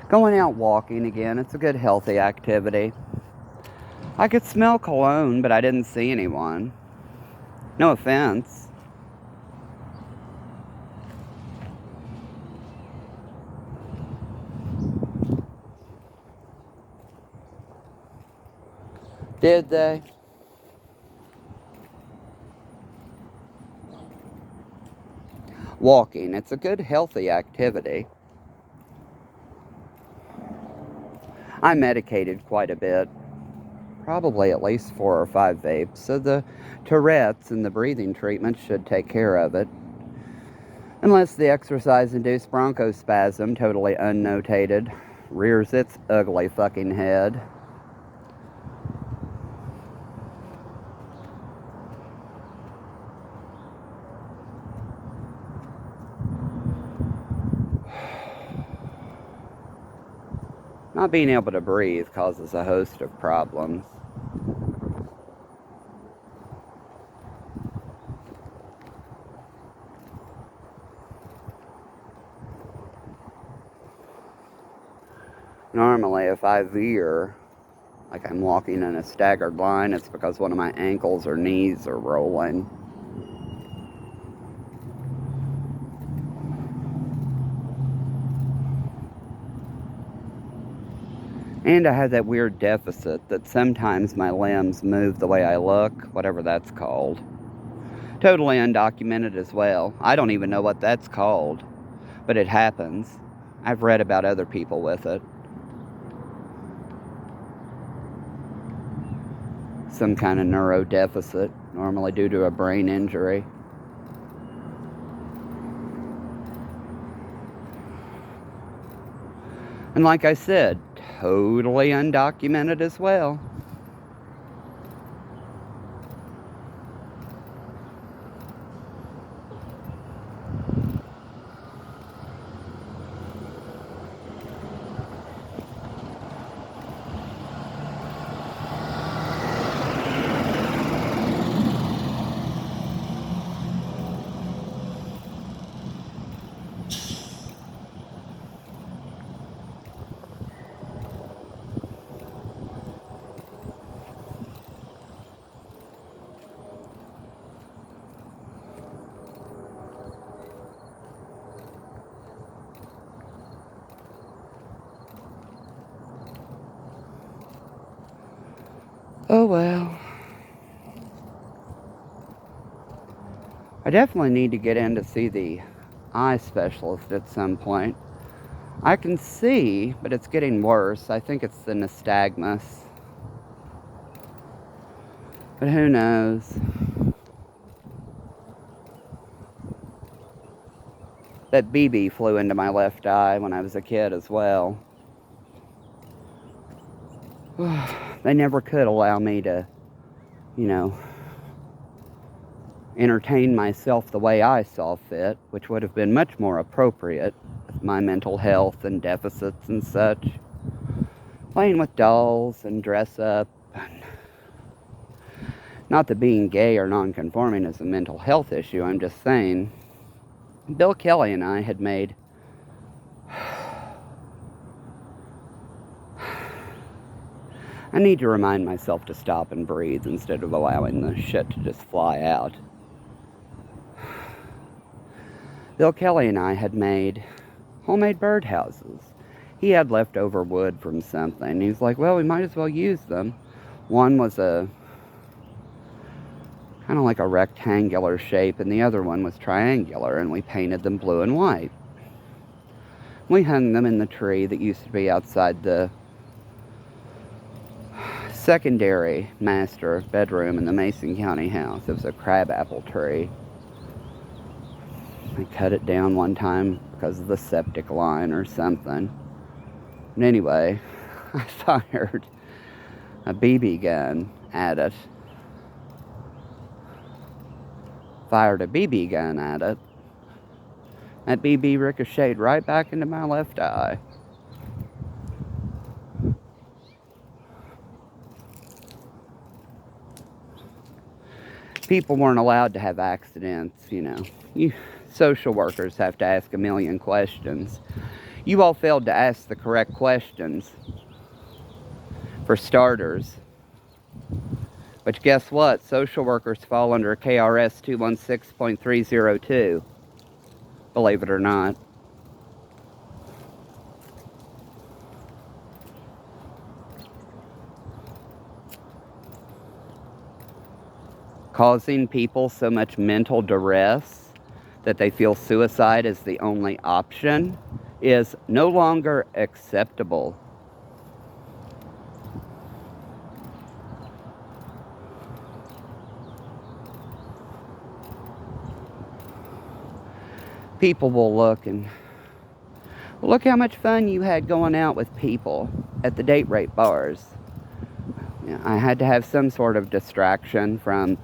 Going out walking again, it's a good healthy activity. I could smell cologne, but I didn't see anyone. No offense. Did they? Walking, it's a good healthy activity. I medicated quite a bit. Probably at least 4 or 5 vapes, so the Tourette's and the breathing treatment should take care of it. Unless the exercise-induced bronchospasm, totally unnotated, rears its ugly fucking head. Not being able to breathe causes a host of problems. Normally, if I veer, like I'm walking in a staggered line, it's because one of my ankles or knees are rolling. And I have that weird deficit that sometimes my limbs move the way I look, whatever that's called. Totally undocumented as well. I don't even know what that's called, but it happens. I've read about other people with it. Some kind of neurodeficit, normally due to a brain injury. And like I said, totally undocumented as well. Oh well. I definitely need to get in to see the eye specialist at some point. I can see, but it's getting worse. I think it's the nystagmus. But who knows? That BB flew into my left eye when I was a kid as well. They never could allow me to, entertain myself the way I saw fit, which would have been much more appropriate with my mental health and deficits and such. Playing with dolls and dress up. Not that being gay or non-conforming is a mental health issue, I'm just saying. Bill Kelly and I had made I need to remind myself to stop and breathe instead of allowing the shit to just fly out. Bill Kelly and I had made homemade birdhouses. He had leftover wood from something. He was like, well, we might as well use them. One was a kind of like a rectangular shape, and the other one was triangular, and we painted them blue and white. We hung them in the tree that used to be outside the secondary master bedroom in the Mason County house. It was a crabapple tree. I cut it down one time because of the septic line or something. And anyway, I fired a BB gun at it. Fired a BB gun at it. That BB ricocheted right back into my left eye. People weren't allowed to have accidents, social workers have to ask a million questions. You all failed to ask the correct questions, for starters. But guess what? Social workers fall under KRS 216.302, believe it or not. Causing people so much mental duress that they feel suicide is the only option is no longer acceptable. People will look and look how much fun you had going out with people at the date rape bars. I had to have some sort of distraction from,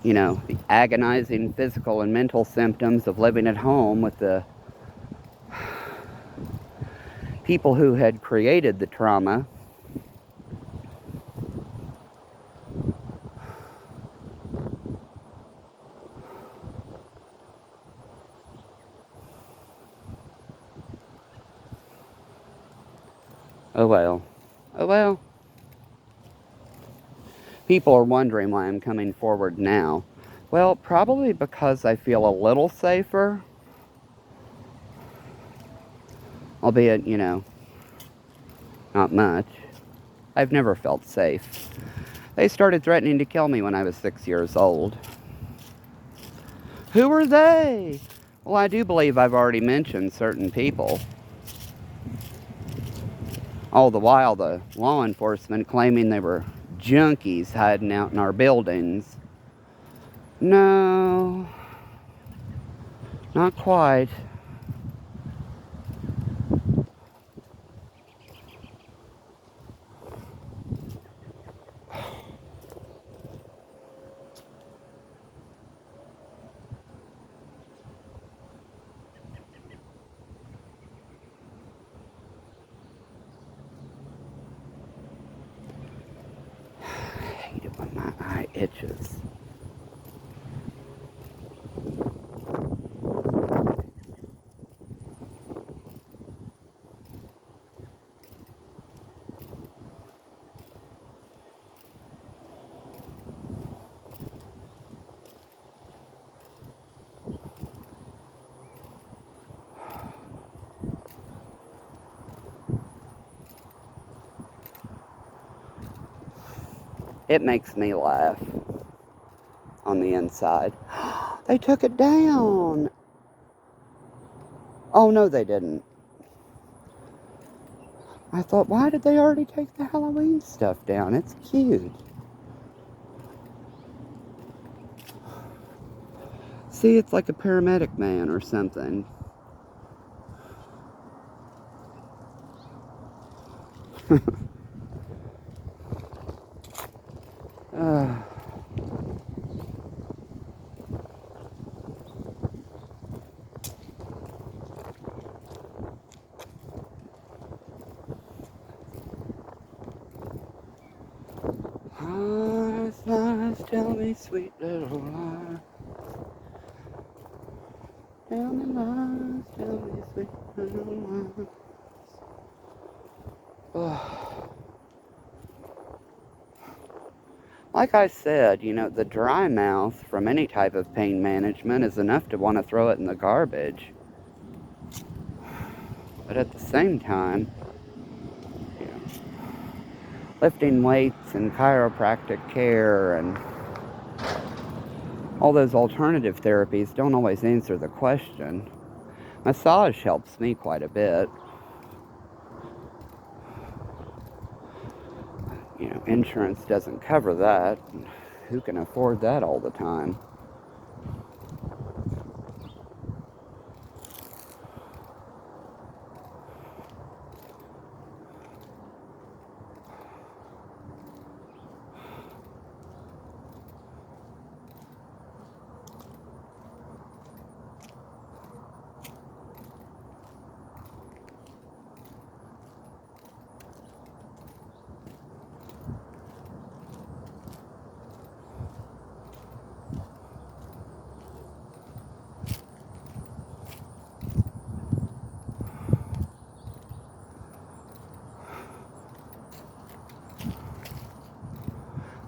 the agonizing physical and mental symptoms of living at home with the people who had created the trauma. Oh well. Oh well. People are wondering why I'm coming forward now. Well, probably because I feel a little safer. Albeit, not much. I've never felt safe. They started threatening to kill me when I was 6 years old. Who are they? Well, I do believe I've already mentioned certain people. All the while, the law enforcement claiming they were junkies hiding out in our buildings. No, not quite. I hate it when my eye itches. It makes me laugh on the inside. They took it down. Oh, no, they didn't. I thought, why did they already take the Halloween stuff down? It's cute. See, it's like a paramedic man or something. Lies, lies, tell me sweet little lies. Tell me lies, tell me sweet little lies. Like I said, the dry mouth from any type of pain management is enough to want to throw it in the garbage. But at the same time, lifting weights and chiropractic care and all those alternative therapies don't always answer the question. Massage helps me quite a bit. Insurance doesn't cover that. Who can afford that all the time?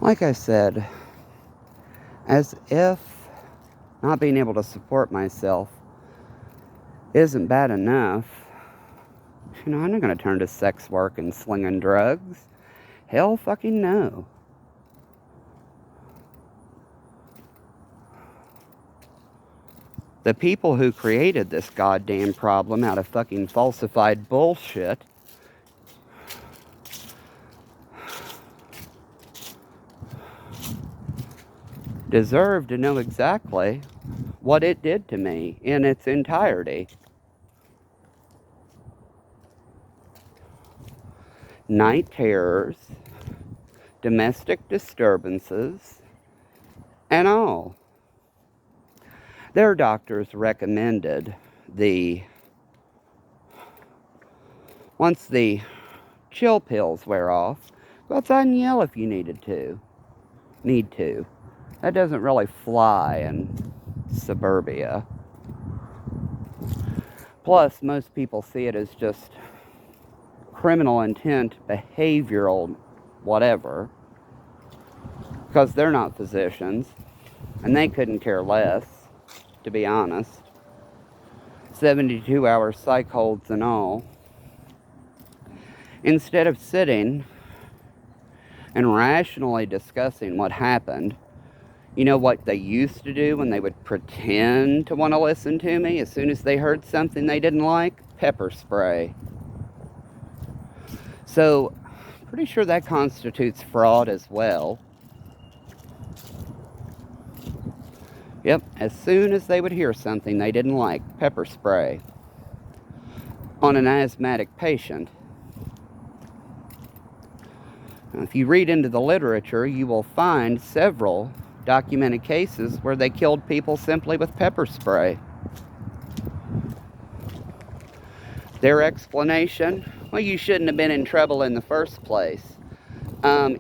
Like I said, as if not being able to support myself isn't bad enough, I'm not going to turn to sex work and slinging drugs. Hell fucking no. The people who created this goddamn problem out of fucking falsified bullshit deserve to know exactly what it did to me in its entirety. Night terrors, domestic disturbances, and all. Their doctors recommended once the chill pills wear off, go outside and yell if you need to. That doesn't really fly in suburbia. Plus, most people see it as just criminal intent, behavioral, whatever, because they're not physicians, and they couldn't care less, to be honest. 72-hour psych holds and all. Instead of sitting and rationally discussing what happened, you know what they used to do when they would pretend to want to listen to me as soon as they heard something they didn't like? Pepper spray. So, pretty sure that constitutes fraud as well. Yep, as soon as they would hear something they didn't like, pepper spray on an asthmatic patient. Now, if you read into the literature, you will find several documented cases where they killed people simply with pepper spray. Their explanation? Well, you shouldn't have been in trouble in the first place.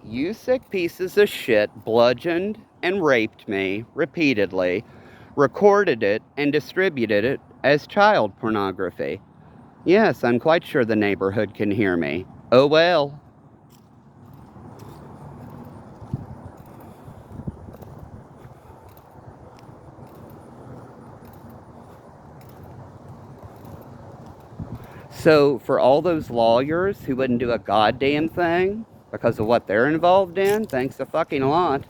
You sick pieces of shit bludgeoned and raped me repeatedly, recorded it, and distributed it as child pornography. Yes, I'm quite sure the neighborhood can hear me. Oh well. So, for all those lawyers who wouldn't do a goddamn thing because of what they're involved in, thanks a fucking lot.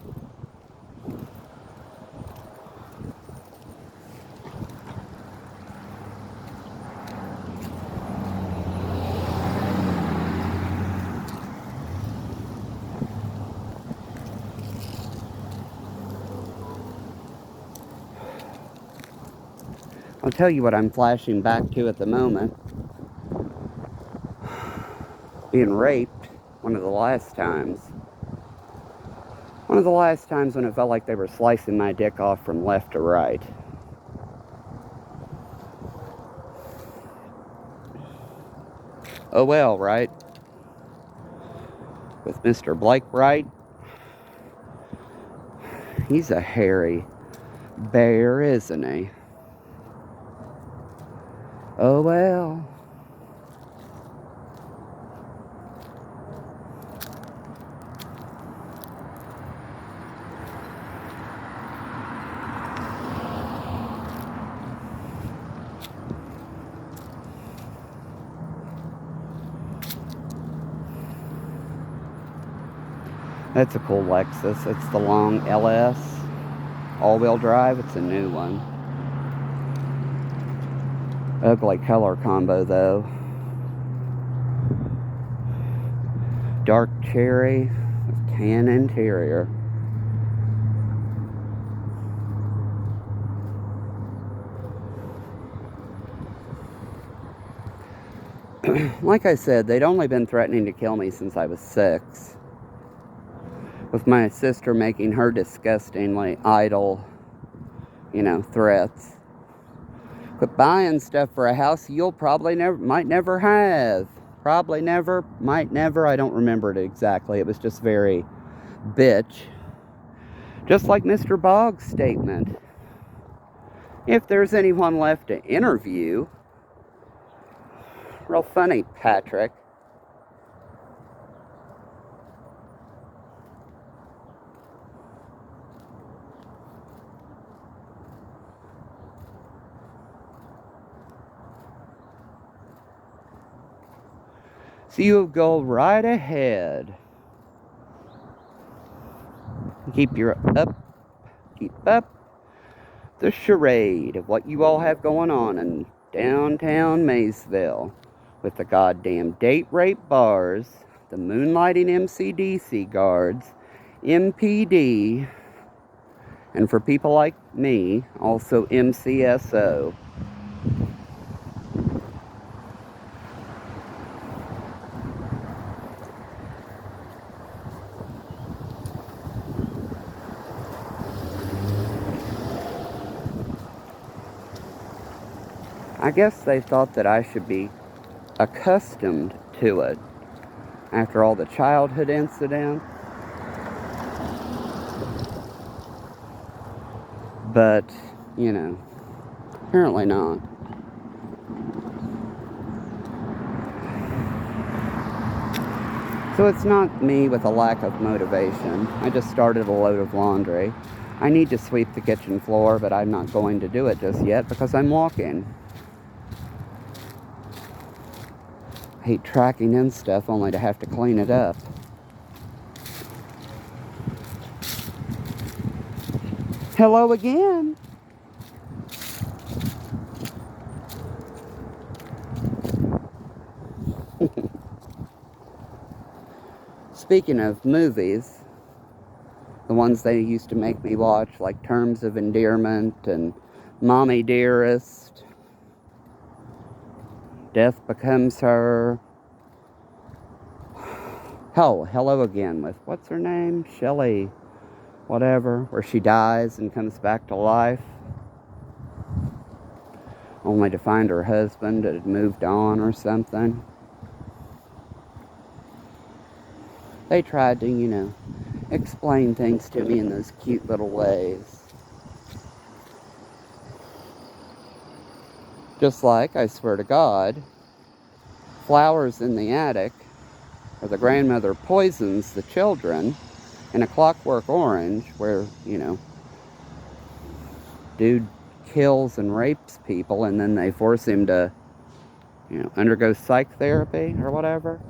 I'll tell you what I'm flashing back to at the moment. Being raped one of the last times. One of the last times when it felt like they were slicing my dick off from left to right. Oh well, right? With Mr. Blake Wright, he's a hairy bear, isn't he? Oh well. That's a cool Lexus. It's the long LS all-wheel drive. It's a new one. Ugly color combo though. Dark cherry with tan interior. Like I said, they'd only been threatening to kill me since I was 6. With my sister making her disgustingly idle, threats. Quit buying stuff for a house you'll might never have. Probably never, might never, I don't remember it exactly. It was just very bitch. Just like Mr. Boggs' statement. If there's anyone left to interview. Real funny, Patrick. So you go right ahead. Keep up the charade of what you all have going on in downtown Maysville with the goddamn date rape bars, the moonlighting MCDC guards, MPD, and for people like me, also MCSO. I guess they thought that I should be accustomed to it after all the childhood incidents. But, you know, apparently not. So it's not me with a lack of motivation. I just started a load of laundry. I need to sweep the kitchen floor, but I'm not going to do it just yet because I'm walking. I hate tracking in stuff only to have to clean it up. Hello again. Speaking of movies, the ones they used to make me watch, like Terms of Endearment and Mommy Dearest, Death Becomes Her. Hell, Hello Again with, what's her name? Shelley, whatever, where she dies and comes back to life, only to find her husband had moved on or something. They tried to, you know, explain things to me in those cute little ways. Just like, I swear to God, Flowers in the Attic, where the grandmother poisons the children, in A Clockwork Orange, where, you know, dude kills and rapes people and then they force him to, you know, undergo psych therapy or whatever,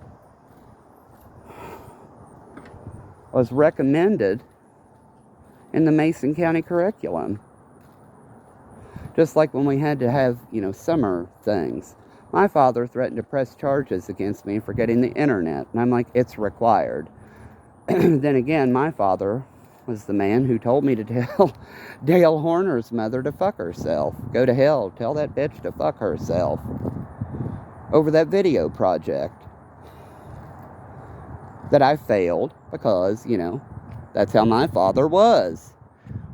was recommended in the Mason County curriculum. Just like when we had to have, you know, summer things. My father threatened to press charges against me for getting the internet. And I'm like, it's required. Then again, my father was the man who told me to tell Dale Horner's mother to fuck herself. Go to hell. Tell that bitch to fuck herself. Over that video project. That I failed because, you know, that's how my father was.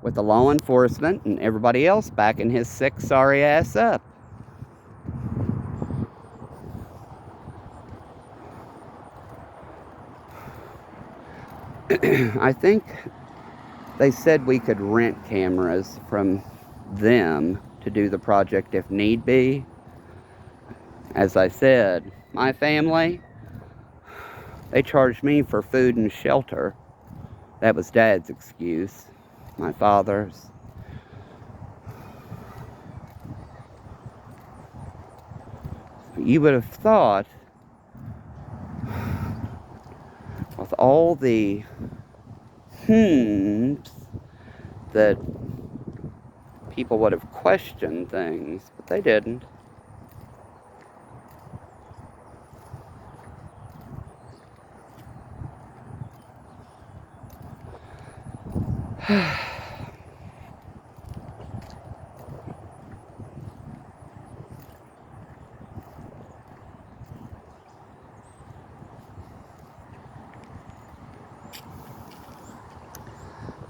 With the law enforcement and everybody else backing his sick, sorry ass up. I think they said we could rent cameras from them to do the project if need be. As I said, my family, they charged me for food and shelter. That was Dad's excuse. My father's. You would have thought, with all the that people would have questioned things, but they didn't.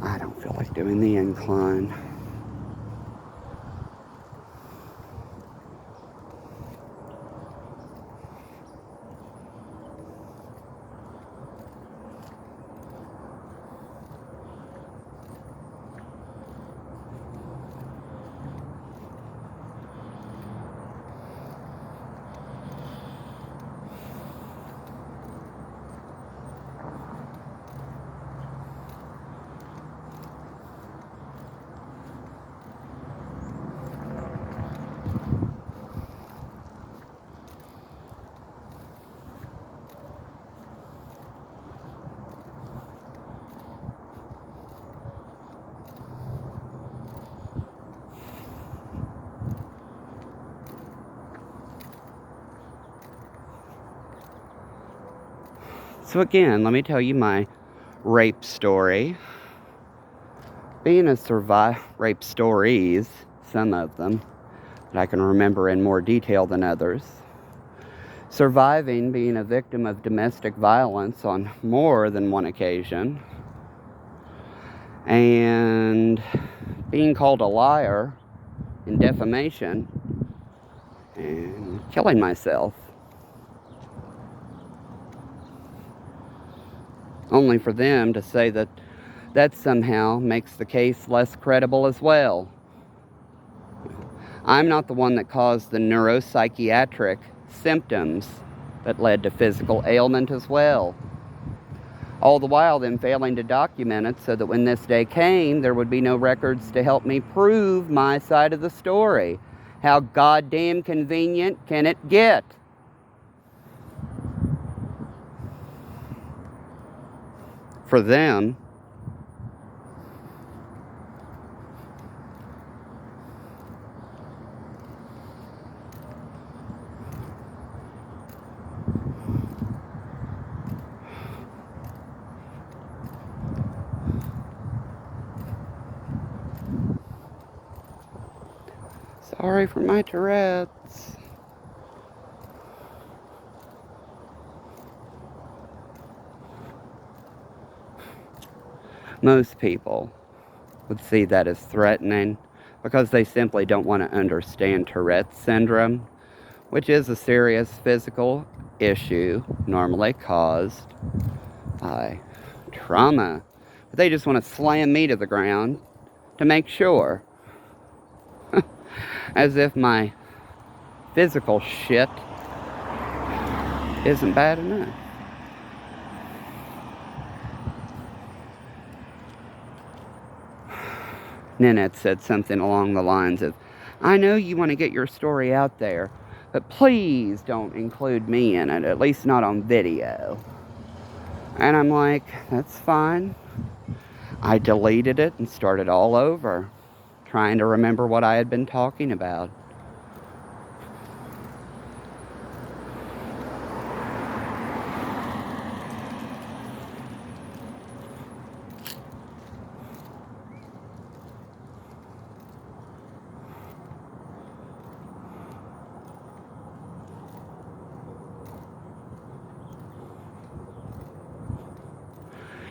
I don't feel like doing the incline. So again, let me tell you my rape story. Being a rape stories, some of them, that I can remember in more detail than others. Surviving being a victim of domestic violence on more than one occasion. And being called a liar in defamation. And killing myself. Only for them to say that that somehow makes the case less credible as well. I'm not the one that caused the neuropsychiatric symptoms that led to physical ailment as well. All the while, them failing to document it so that when this day came, there would be no records to help me prove my side of the story. How goddamn convenient can it get? For them. Sorry for my Tourette's. Most people would see that as threatening because they simply don't want to understand Tourette's syndrome, which is a serious physical issue normally caused by trauma. But they just want to slam me to the ground to make sure. As if my physical shit isn't bad enough. Nanette said something along the lines of, I know you want to get your story out there, but please don't include me in it, at least not on video. And I'm like, that's fine. I deleted it and started all over, trying to remember what I had been talking about.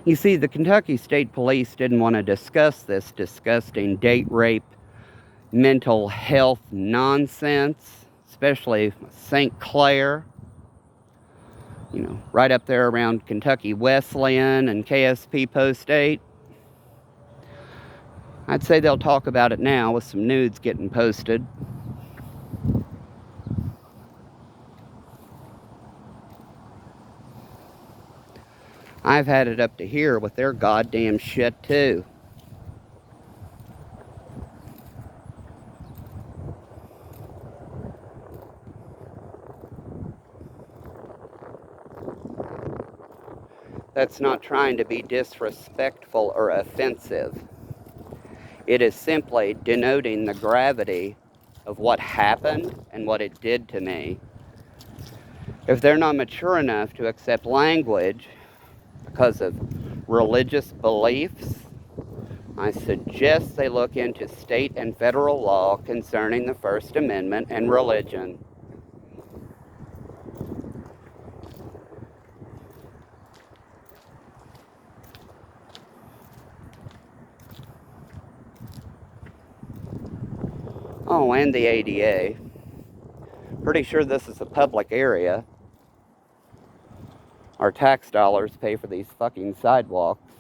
You see, the Kentucky State Police didn't want to discuss this disgusting date rape, mental health nonsense, especially St. Clair, you know, right up there around Kentucky Wesleyan and KSP Post 8. I'd say they'll talk about it now with some nudes getting posted. I've had it up to here with their goddamn shit too. That's not trying to be disrespectful or offensive. It is simply denoting the gravity of what happened and what it did to me. If they're not mature enough to accept language because of religious beliefs, I suggest they look into state and federal law concerning the First Amendment and religion. Oh, and the ADA. Pretty sure this is a public area. Our tax dollars pay for these fucking sidewalks.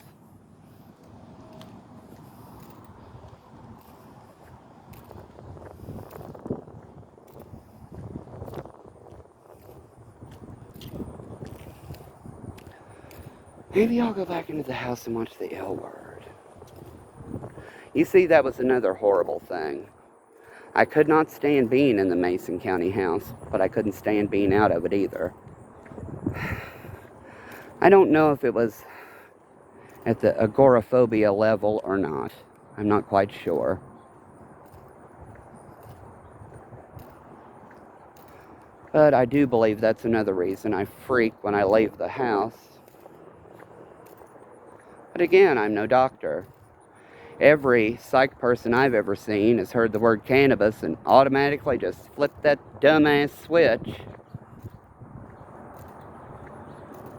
Maybe I'll go back into the house and watch the L Word. You see, that was another horrible thing. I could not stand being in the Mason County house, but I couldn't stand being out of it either. I don't know if it was at the agoraphobia level or not. I'm not quite sure. But I do believe that's another reason I freak when I leave the house. But again, I'm no doctor. Every psych person I've ever seen has heard the word cannabis and automatically just flipped that dumbass switch,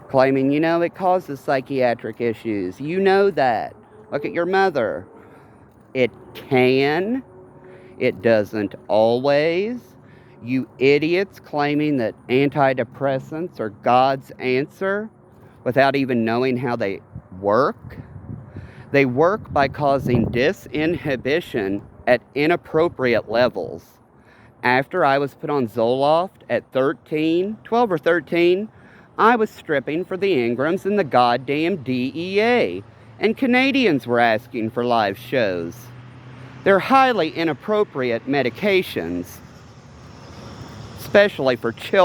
claiming, it causes psychiatric issues. You know that. Look at your mother. It can. It doesn't always. You idiots claiming that antidepressants are God's answer without even knowing how they work. They work by causing disinhibition at inappropriate levels. After I was put on Zoloft at 12 or 13, I was stripping for the Ingrams and the goddamn DEA, and Canadians were asking for live shows. They're highly inappropriate medications, especially for children.